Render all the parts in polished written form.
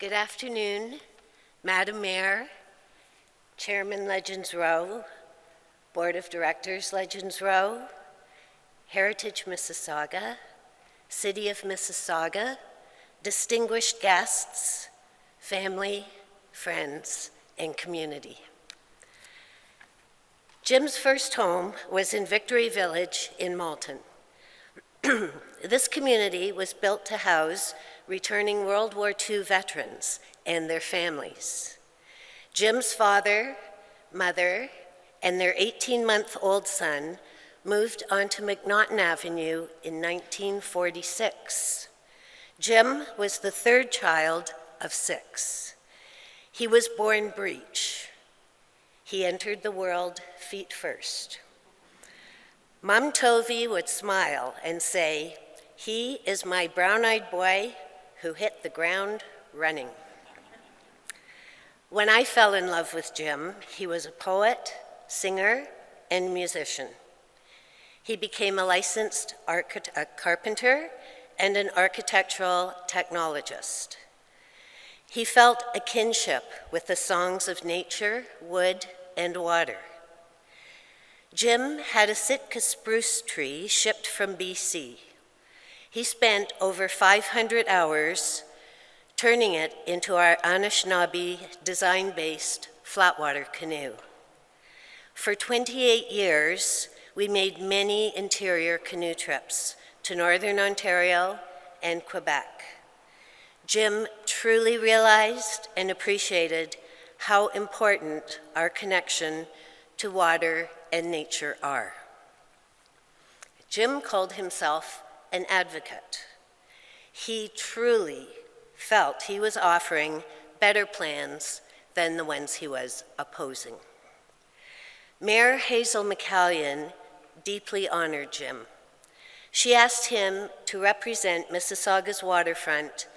Good afternoon, Madam Mayor, Chairman Legends Row, Board of Directors Legends Row, Heritage Mississauga, City of Mississauga, distinguished guests, family, friends, and community. Jim's first home was in Victory Village in Malton. This community was built to house returning World War II veterans and their families. Jim's father, mother, and their 18-month-old son moved onto McNaughton Avenue in 1946. Jim was the third child of 6. He was born breech. He entered the world feet first. Mom Tovey would smile and say, "He is my brown-eyed boy who hit the ground running." When I fell in love with Jim, he was a poet, singer, and musician. He became a licensed carpenter and an architectural technologist. He felt a kinship with the songs of nature, wood, and water. Jim had a Sitka spruce tree shipped from BC. He spent over 500 hours turning it into our Anishinaabe design-based flatwater canoe. For 28 years, we made many interior canoe trips to Northern Ontario and Quebec. Jim truly realized and appreciated how important our connection to water and nature are. Jim called himself an advocate. He truly felt he was offering better plans than the ones he was opposing. Mayor Hazel McCallion deeply honored Jim. She asked him to represent Mississauga's waterfront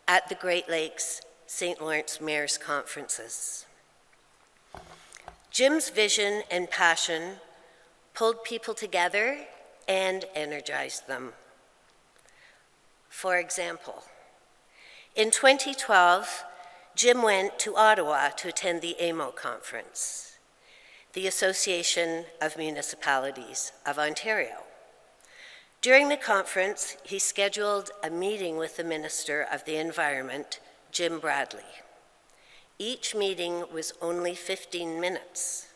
at the Great Lakes St. Lawrence Mayor's Conferences. Jim's vision and passion pulled people together and energized them. For example, in 2012, Jim went to Ottawa to attend the AMO conference, the Association of Municipalities of Ontario. During the conference, he scheduled a meeting with the Minister of the Environment, Jim Bradley. Each meeting was only 15 minutes.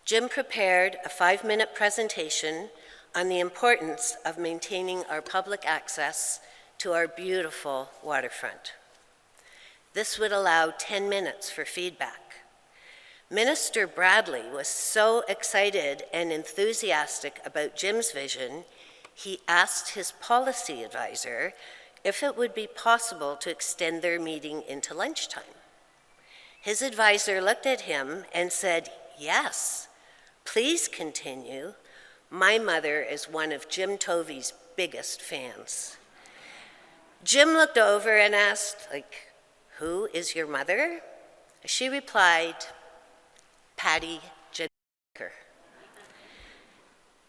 Jim prepared a 5-minute presentation on the importance of maintaining our public access to our beautiful waterfront. This would allow 10 minutes for feedback. Minister Bradley was so excited and enthusiastic about Jim's vision, he asked his policy advisor if it would be possible to extend their meeting into lunchtime. His advisor looked at him and said, "Yes, please continue. My mother is one of Jim Tovey's biggest fans." Jim looked over and asked, "Who is your mother?" She replied, "Patty Jadker."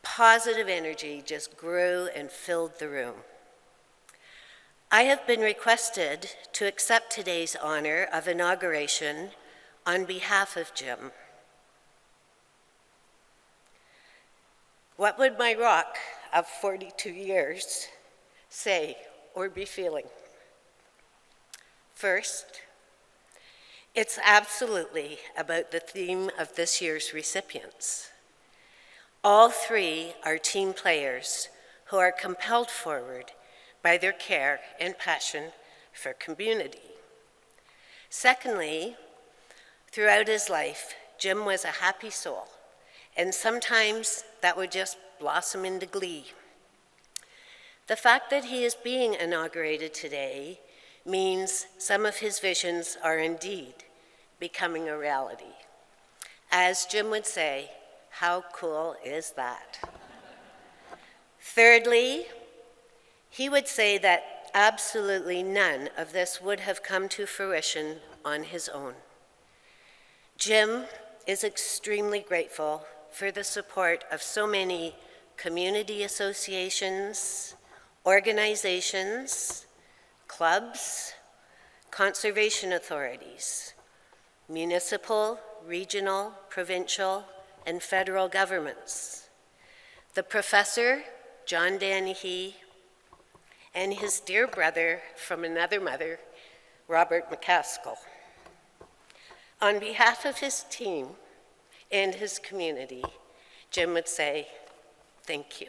Positive energy just grew and filled the room. I have been requested to accept today's honor of inauguration on behalf of Jim. What would my rock of 42 years say or be feeling? First, it's absolutely about the theme of this year's recipients. All 3 are team players who are compelled forward by their care and passion for community. Secondly, throughout his life, Jim was a happy soul, and sometimes that would just blossom into glee. The fact that he is being inaugurated today means some of his visions are indeed becoming a reality. As Jim would say, how cool is that? Thirdly, he would say that absolutely none of this would have come to fruition on his own. Jim is extremely grateful for the support of so many community associations, organizations, clubs, conservation authorities, municipal, regional, provincial, and federal governments, the professor, John Dennehy, and his dear brother from another mother, Robert McCaskill. On behalf of his team and his community, Jim would say, thank you.